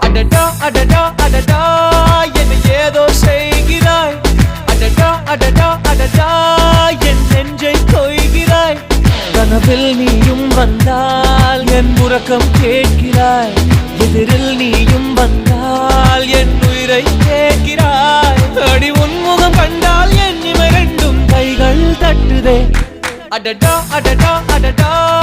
அடடா அடடா அடடா என்ன ஏதோ செய்கிறாய். அடடா அடடா அடடா என் நெஞ்சை கொய்கிறாய். கனவில் நீயும் வந்தால் என் உறக்கம் கேட்கிறாய். எதிரில் நீயும் வந்தால் என் உயிரை கேட்கிறாய். அடி உன்முகம் கண்டால் என் இமை ரெண்டும் கைகள் தட்டுதே. அடடா அடடா அடடா